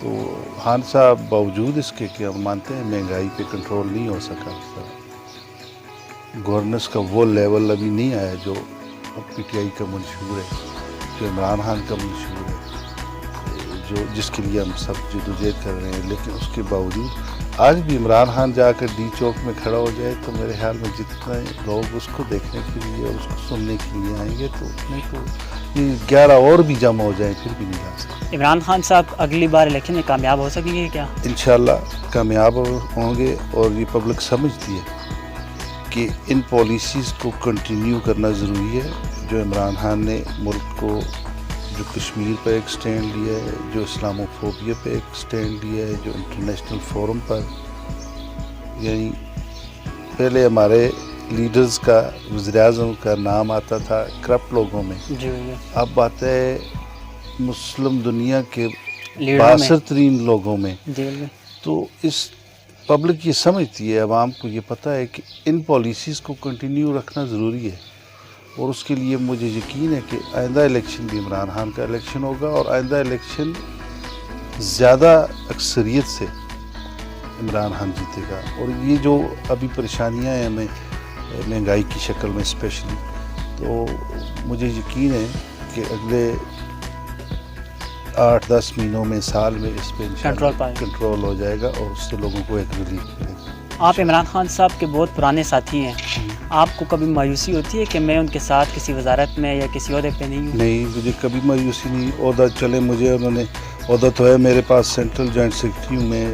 تو خان صاحب باوجود اس کے کہ ہم مانتے ہیں مہنگائی پہ کنٹرول نہیں ہو سکا اس طرح، گورننس کا وہ لیول ابھی نہیں آیا جو پی ٹی آئی کا منشور ہے، جو عمران خان کا منشور ہے، جس کے لیے ہم سب جدوجہد کر رہے ہیں. لیکن اس کے باوجود آج بھی عمران خان جا کر ڈی چوک میں کھڑا ہو جائے تو میرے خیال میں جتنے لوگ اس کو دیکھنے کے لیے اور اس کو سننے کے لیے آئیں گے تو اتنے تو یہ 11 اور بھی جمع ہو جائیں پھر بھی نہیں آ سکتے. عمران خان صاحب اگلی بار الیکشن میں کامیاب ہو سکیں گے کیا؟ انشاءاللہ کامیاب ہوں گے، اور یہ پبلک سمجھتی ہے کہ ان پالیسیز کو کنٹینیو کرنا ضروری ہے جو عمران خان نے ملک کو، جو کشمیر پہ ایک سٹینڈ لیا ہے، جو اسلامو فوبیا پہ ایک سٹینڈ لیا ہے، جو انٹرنیشنل فورم پر، یعنی پہلے ہمارے لیڈرز کا، وزیر اعظم کا نام آتا تھا کرپٹ لوگوں میں، جی اب آتا ہے مسلم دنیا کے لیڈروں میں. بااثر ترین لوگوں میں. جی تو اس پبلک یہ سمجھتی ہے، عوام کو یہ پتہ ہے کہ ان پالیسیز کو کنٹینیو رکھنا ضروری ہے، اور اس کے لیے مجھے یقین ہے کہ آئندہ الیکشن بھی عمران خان کا الیکشن ہوگا، اور آئندہ الیکشن زیادہ اکثریت سے عمران خان جیتے گا. اور یہ جو ابھی پریشانیاں ہیں ہمیں مہنگائی کی شکل میں اسپیشلی، تو مجھے یقین ہے کہ اگلے 8-10 مہینوں میں، سال میں اس پہ کنٹرول ہو جائے گا، اور اس سے لوگوں کو ایک ریلیف ملے گا. آپ عمران خان صاحب کے بہت پرانے ساتھی ہیں، آپ کو کبھی مایوسی ہوتی ہے کہ میں ان کے ساتھ کسی وزارت میں یا کسی عہدے پہ نہیں ہوں؟ نہیں، مجھے کبھی مایوسی نہیں. عہدہ چلے مجھے، انہوں نے عہدہ تو ہے میرے پاس، سینٹرل جوائنٹ سیکرٹری ہوں میں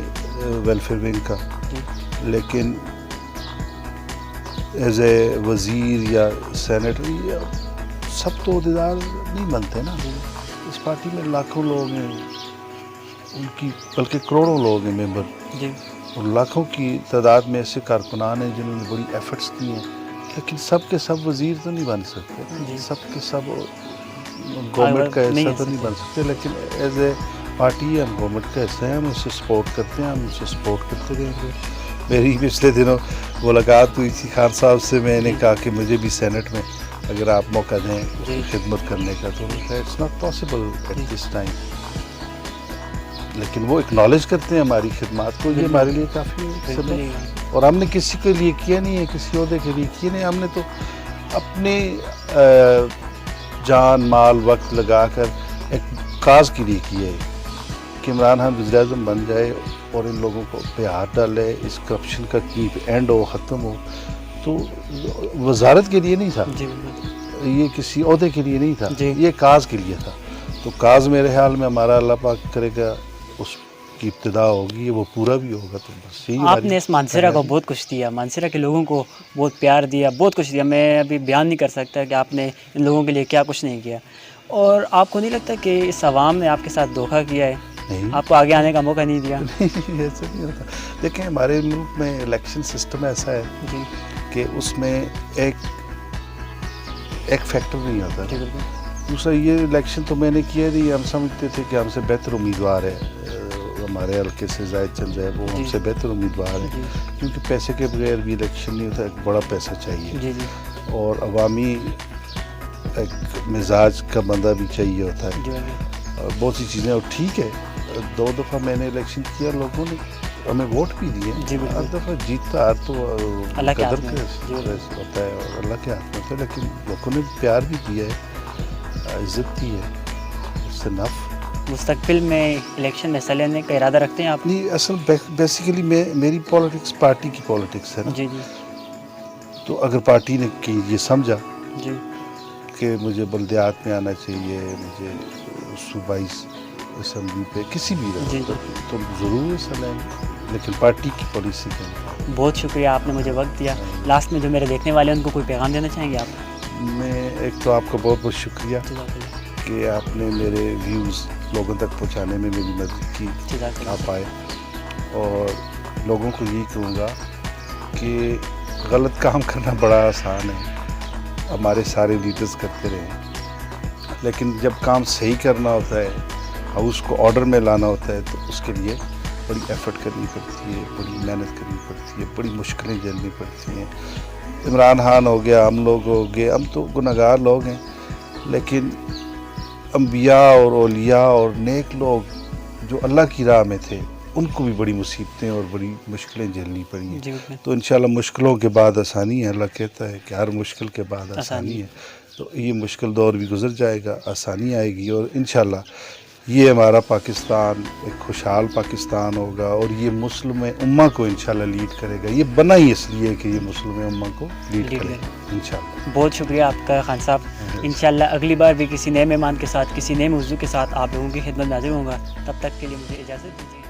ویلفیئر ونگ کا، لیکن ایز اے وزیر یا سینیٹر یا سب تو عہدیدار نہیں بنتے نا. اس پارٹی میں لاکھوں لوگ ہیں، ان کی بلکہ کروڑوں لوگ ہیں ممبر، جی، اور لاکھوں کی تعداد میں ایسے کارکنان ہیں جنہوں نے بڑی ایفرٹس کی ہیں، لیکن سب کے سب وزیر تو نہیں بن سکتے، سب کے سب گورنمنٹ کا حصہ تو نہیں بن سکتے. لیکن ایز اے پارٹی ہم گورنمنٹ کا حصہ ہیں، ہم اسے سپورٹ کرتے ہیں، ہم اسے سپورٹ کرتے رہیں گے. میری پچھلے دنوں ملاقات ہوئی تھی خان صاحب سے، میں نے کہا کہ مجھے بھی سینٹ میں اگر آپ موقع دیں خدمت کرنے کا، تو it's not possible at this time. لیکن وہ اکنالج کرتے ہیں ہماری خدمات کو، یہ ہمارے لیے کافی ہے. اور ہم نے کسی کے لیے کیا نہیں ہے، کسی عہدے کے لیے کیا نہیں، ہم نے تو اپنے جان مال وقت لگا کر ایک کاز کے لیے کیا ہے کہ عمران خان وزیر اعظم بن جائے اور ان لوگوں کو پہ ہاتھ ڈالے، اس کرپشن کا کی اینڈ ہو، ختم ہو. تو وزارت کے لیے نہیں تھا، یہ کسی عہدے کے لیے نہیں تھا، یہ کاز کے لیے تھا. تو کاز میرے خیال میں ہمارا اللہ پاک کرے گا اس کی ابتدا ہوگی، وہ پورا بھی ہوگا. تو بس یہی آپ نے اس مانسیرا کو بہت کچھ دیا، مانسیرا کے لوگوں کو بہت پیار دیا، بہت کچھ دیا. میں ابھی بیان نہیں کر سکتا کہ آپ نے ان لوگوں کے لیے کیا کچھ نہیں کیا. اور آپ کو نہیں لگتا کہ اس عوام نے آپ کے ساتھ دھوکہ کیا ہے، آپ کو آگے آنے کا موقع نہیں دیا؟ ایسا نہیں ہوتا. دیکھیں ہمارے ملک میں الیکشن سسٹم ایسا ہے کہ اس میں ایک فیکٹر نہیں ہوتا. دوسرا یہ الیکشن تو میں نے کیا نہیں، ہم سمجھتے تھے کہ ہم سے بہتر امیدوار ہے، ہمارے حلقے سے زائد چل جائے، وہ ہم سے بہتر امیدوار ہے، کیونکہ پیسے کے بغیر بھی الیکشن نہیں ہوتا، ایک بڑا پیسہ چاہیے، اور عوامی ایک مزاج کا بندہ بھی چاہیے ہوتا ہے، اور بہت سی چیزیں. اور ٹھیک ہے، 2 دفعہ میں نے الیکشن کیا، لوگوں نے ہمیں ووٹ بھی دیے، ہر دفعہ جیتتا ہر تو قدر کا ہوتا ہے اور اللہ کے ہاتھ میں ہوتا ہے، لیکن لوگوں نے پیار بھی دیا ہے، عزت کی ہے، اس سے نفع. مستقبل میں الیکشن میں حصہ لینے کا ارادہ رکھتے ہیں آپ؟ نہیں، اصل بیسیکلی میری پالیٹکس پارٹی کی پالیٹکس ہے نا. تو اگر پارٹی نے یہ سمجھا کہ مجھے بلدیات میں آنا چاہیے، مجھے صوبائی اسمبلی پہ کسی بھی تو ضرور حصہ لیں گے، لیکن پارٹی کی پالیسی کے لیے. بہت شکریہ، آپ نے مجھے وقت دیا. لاسٹ میں جو میرے دیکھنے والے ہیں ان کو کوئی پیغام دینا چاہیں گے آپ؟ میں ایک تو آپ کا بہت بہت شکریہ کہ آپ نے میرے ویوز لوگوں تک پہنچانے میں میری مدد کی، آپ آئے. اور لوگوں کو یہی کہوں گا کہ غلط کام کرنا بڑا آسان ہے، ہمارے سارے لیڈرز کرتے رہے، لیکن جب کام صحیح کرنا ہوتا ہے اور اس کو آرڈر میں لانا ہوتا ہے تو اس کے لیے بڑی ایفرٹ کرنی پڑتی ہے، بڑی محنت کرنی پڑتی ہے، بڑی مشکلیں جھیلنی پڑتی ہیں. عمران خان ہو گیا، ہم لوگ ہو گئے، ہم تو گناہگار لوگ ہیں، لیکن انبیاء اور اولیاء اور نیک لوگ جو اللہ کی راہ میں تھے ان کو بھی بڑی مصیبتیں اور بڑی مشکلیں جھیلنی پڑی ہیں. جی بالکل. تو انشاءاللہ مشکلوں کے بعد آسانی ہے. اللہ کہتا ہے کہ ہر مشکل کے بعد آسانی ہے. تو یہ مشکل دور بھی گزر جائے گا, آسانی آئے گی, اور انشاءاللہ یہ ہمارا پاکستان ایک خوشحال پاکستان ہوگا, اور یہ مسلم امہ کو انشاءاللہ لیڈ کرے گا. یہ بنا ہی اس لیے کہ یہ مسلم امہ کو لیڈ کرے گا انشاءاللہ. بہت شکریہ آپ کا خان صاحب. انشاءاللہ اگلی بار بھی کسی نئے مہمان کے ساتھ, کسی نئے موضوع کے ساتھ آپ لوگوں کی خدمت میں حاضر ہوں گا. تب تک کے لیے مجھے اجازت دیجیے.